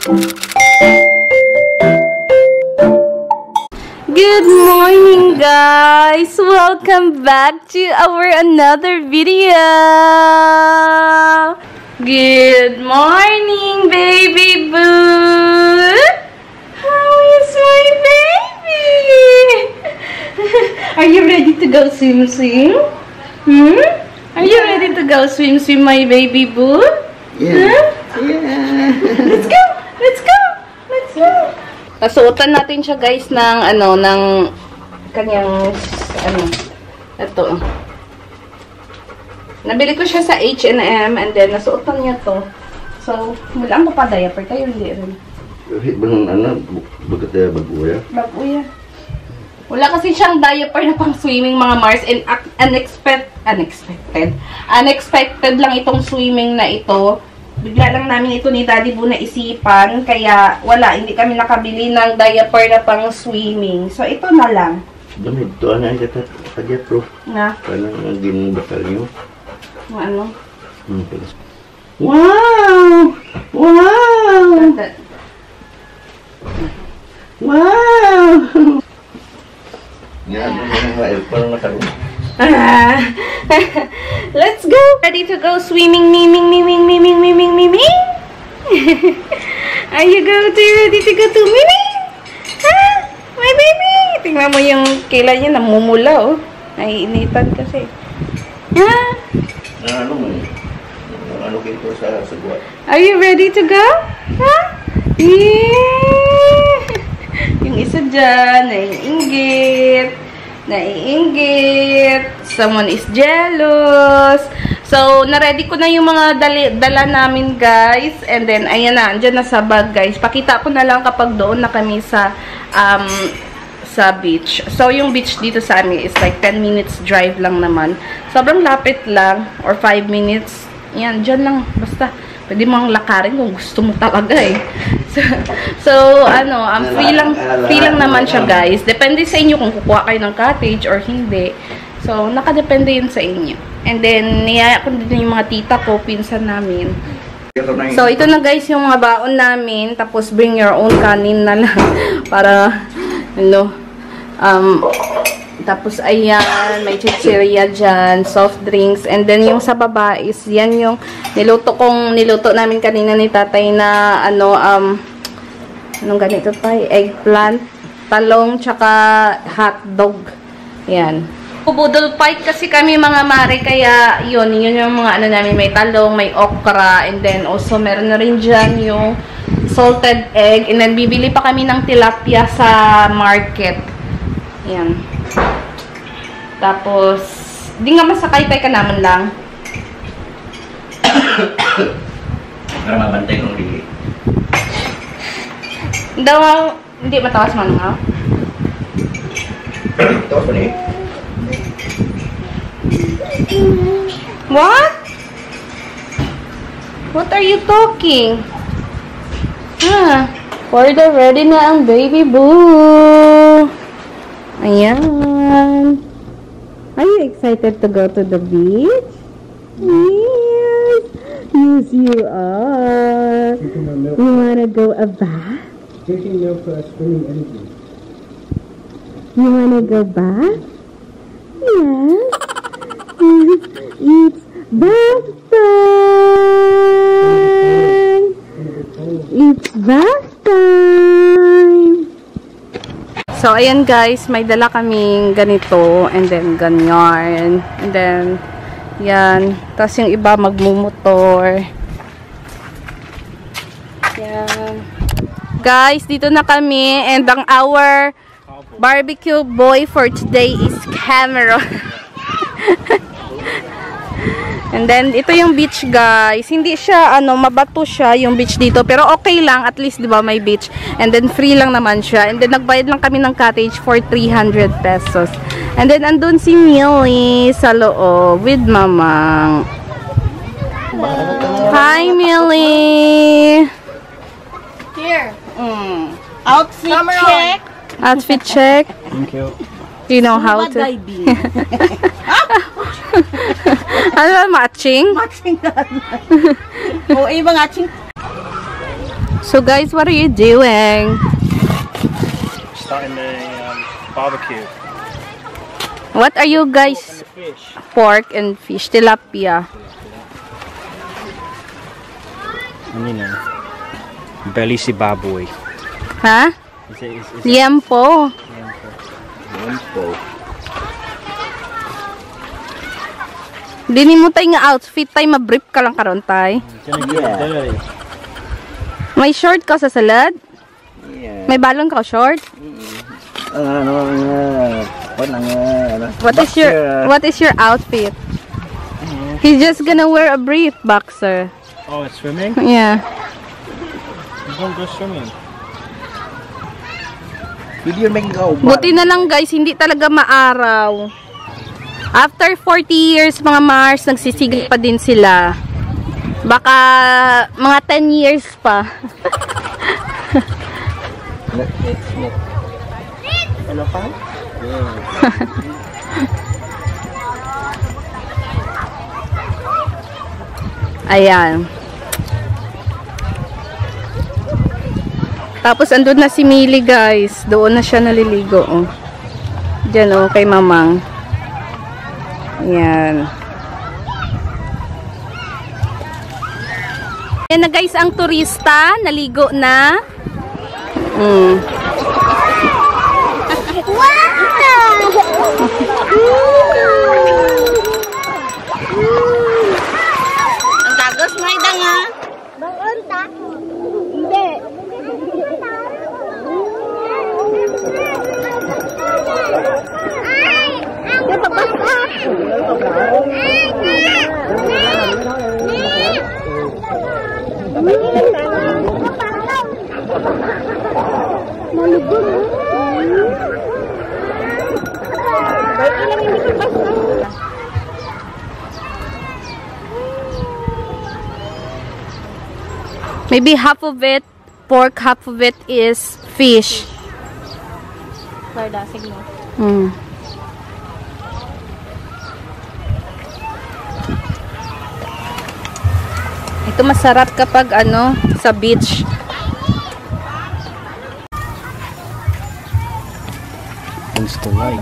Good morning, guys! Welcome back to our another video! Good morning, baby boo! How is my baby? Are you ready to go swim? Are you ready to go swim, my baby boo? Yeah. Huh? Yeah. Let's go! Let's go! Let's go! Nasuotan natin siya, guys, ng ng kanyang ito. Nabili ko siya sa H&M and then nasuotan niya to. So, wala ang papadaya, pero kayo hindi rin. Bakit baguya? Baguya. Wala kasi siyang diaper na pang swimming, mga Mars, and unexpected lang itong swimming na ito. Bigla lang namin ito ni Daddy Boo na isipan, kaya wala, hindi kami nakabili ng diaper na pang swimming. So, ito na lang. Damit to, ano yung kanya, bro? Na? Parang ang ginubakal nyo. Ano? Wow! Wow! Wow! Yan, parang nakaroon. Let's go! Ready to go swimming, miming. Are you ready to go to miming? Huh? My baby! Tingnan mo yung kila niya, namumula, oh. Naiinitan kasi. Huh? Ano kayo sa buwan? Are you ready to go? Huh? Yeah! Yung isa dyan, naiinggit. Someone is jealous. So, na-ready ko na yung mga dala namin, guys. And then, ayan na, andyan na sa bag, guys. Pakita ko na lang kapag doon na kami sa beach. So, yung beach dito sa amin is like 10 minutes drive lang naman. Sobrang lapit lang. Or 5 minutes. Yan, dyan lang. Basta, pwede mong lakarin kung gusto mo talaga eh. So free lang naman siya, guys. Depende sa inyo kung kukuha kayo ng cottage or hindi. So, nakadepende yun sa inyo. And then, niyaya ko din yung mga tita ko, pinsan namin. So, ito na, guys, yung mga baon namin. Tapos, bring your own kanin na lang. Para, tapos, ayan, may chichirya dyan, soft drinks. And then, yung sa baba is, yan yung niluto namin kanina ni tatay na, anong ganito tayo? Eggplant, talong, tsaka hotdog. Yan. Budol fight kasi kami, mga mare, kaya yun yung mga namin, may talong, may okra, and then also meron na rin dyan yung salted egg, and then bibili pa kami ng tilapia sa market. Yan. Tapos, di nga masakay tayo ka naman lang. Para mabantay kong ligi. Hindi matawas man, ha? Tawas pa niya. What? What are you talking? Ready na ang baby boo. Ayan. Are you excited to go to the beach? Yes. Yes, you are. You wanna go a bath? Drinking milk for swimming anything. You wanna go bath? Yes. It's bath time! It's bath time! So, ayan, guys, may dala kaming ganito, and then ganyan, and then yan, tapos yung iba magmumotor. Yan. Guys, dito na kami, and our barbecue boy for today is Cameron. And then, ito yung beach, guys. Hindi siya, mabato siya yung beach dito. Pero okay lang, at least, di ba, may beach. And then, free lang naman siya. And then, nagbayad lang kami ng cottage for 300 pesos. And then, andun si Millie sa loob with Mamang. Hi, Millie! Here. Outfit check. Outfit check. Thank you. You know how to... Ano ba, matching? Matching na. O, iba matching. So guys, what are you doing? Starting the barbecue. What are you guys? Fish. Pork and fish, tilapia. And belly Zimbabwe. Ha? Liempo. Dini mo tayo nga outfit tayo, ma-brief ka lang karon tay. May short ka sa salad? Yeah. May balon ka short? What is your outfit? He's just gonna wear a brief boxer. Oh, it's swimming? Yeah. You don't go swimming. Buti na lang guys, hindi talaga maaraw. After 40 years mga Mars, nagsisigil pa din sila. Baka mga 10 years pa. Ano pa? Ayan. Tapos andun na si Millie guys. Doon na siya naliligo. Oh. Diyan oh, kay Mamang. Ayan. Ayan na guys ang turista. Naligo na. Ang tagos mo ay nga. Bangunta. Hindi. Ay! Ay! Pabasa! Maybe half of it pork, half of it is fish. Ito masarap kapag ano sa beach. What's the light?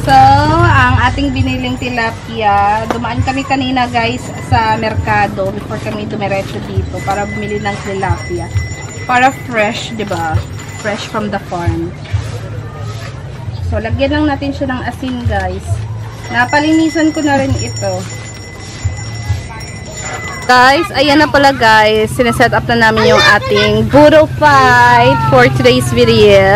So, ang ating biniling tilapia, dumaan kami kanina guys sa merkado before kami dumiretso dito para bumili ng tilapia. Para fresh, 'di ba? Fresh from the farm. So, lagyan lang natin siya ng asin guys. Napalinisan ko na rin ito. Guys, ayan na pala guys. Sineset up na namin yung ating boodle fight for today's video.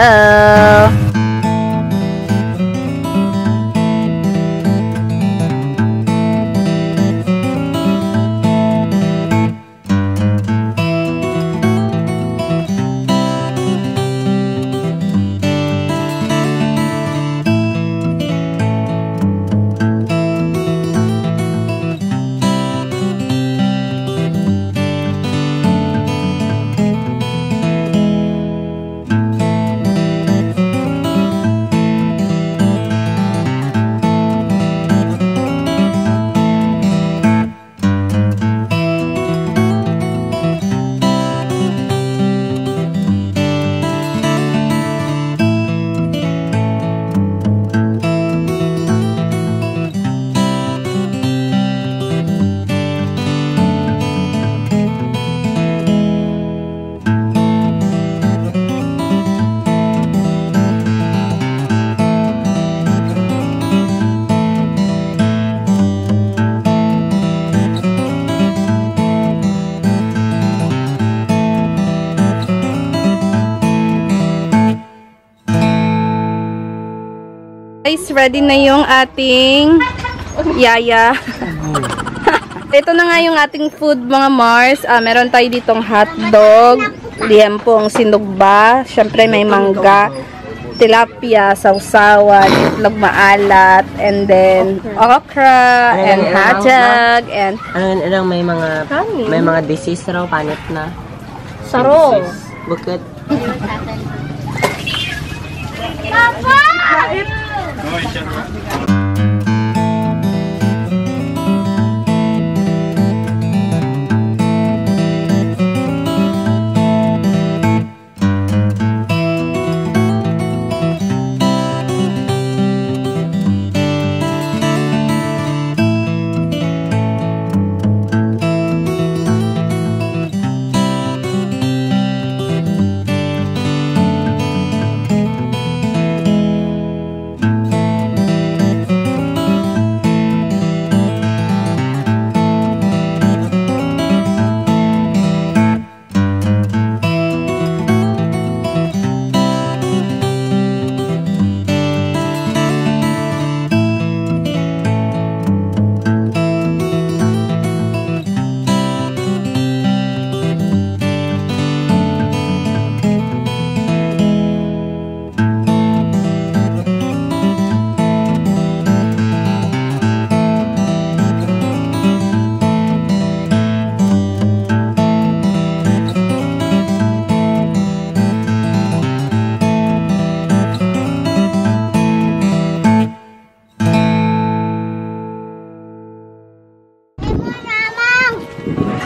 Guys, ready na yung ating yaya. Ito na nga yung ating food mga Mars. Meron tayo ditong hotdog. liempong sinugba. Siyempre may mangga, tilapia, sausawan, itlog maalat, and then okra, and hatag, and Ano may mga disease raw, panit na. sarong. Bukit.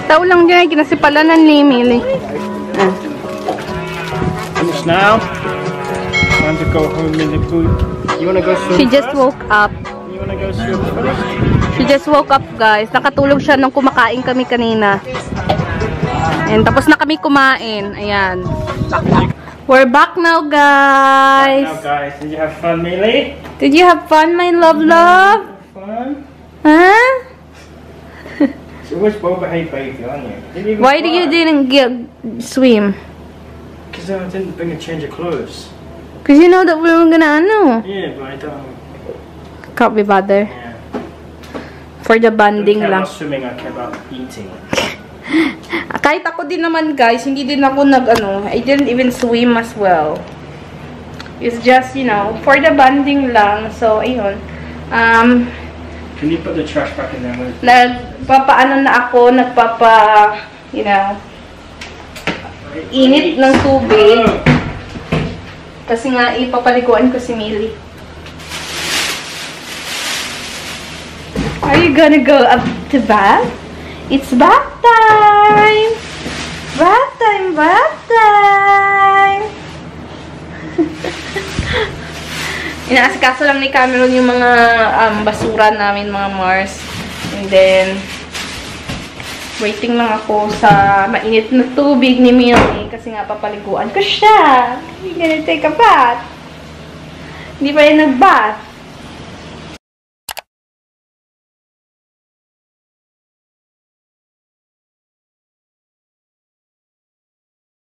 Tao lang dyan, kinasipalan ni Mili. Finished now. Time to go home in the food. You wanna go swim She just first? woke up. You wanna go swim first? She just woke up, guys. Nakatulog siya nung kumakain kami kanina. And tapos na kami kumain. Ayan. We're back now, guys. Now guys, did you have fun, Millie? Did you have fun, my love? Fun? Huh? She was well-behaved baby, aren't you? Didn't even Why didn't swim? Because I didn't bring a change of clothes. Because you know that we were gonna, Yeah, but I don't. can't be bothered. Yeah. For the I bonding don't care lang. about swimming, I care about eating. Kahit ako din naman, guys, hindi din ako I didn't even swim as well. It's just, for the bonding lang. So, ayun. Can you put the trash back in there? Nagpapaano na ako, init ng tubig. Kasi nga, ipapaliguan ko si Millie. Are you gonna go up to bath? It's bath time! Bath time! Bath time! Inaasikaso lang ni Cameron yung mga basura namin, mga Mars. And then, waiting lang ako sa mainit na tubig ni Millie kasi nga papaliguan ko siya. He's gonna take a bath. Hindi pa rin nag-bath.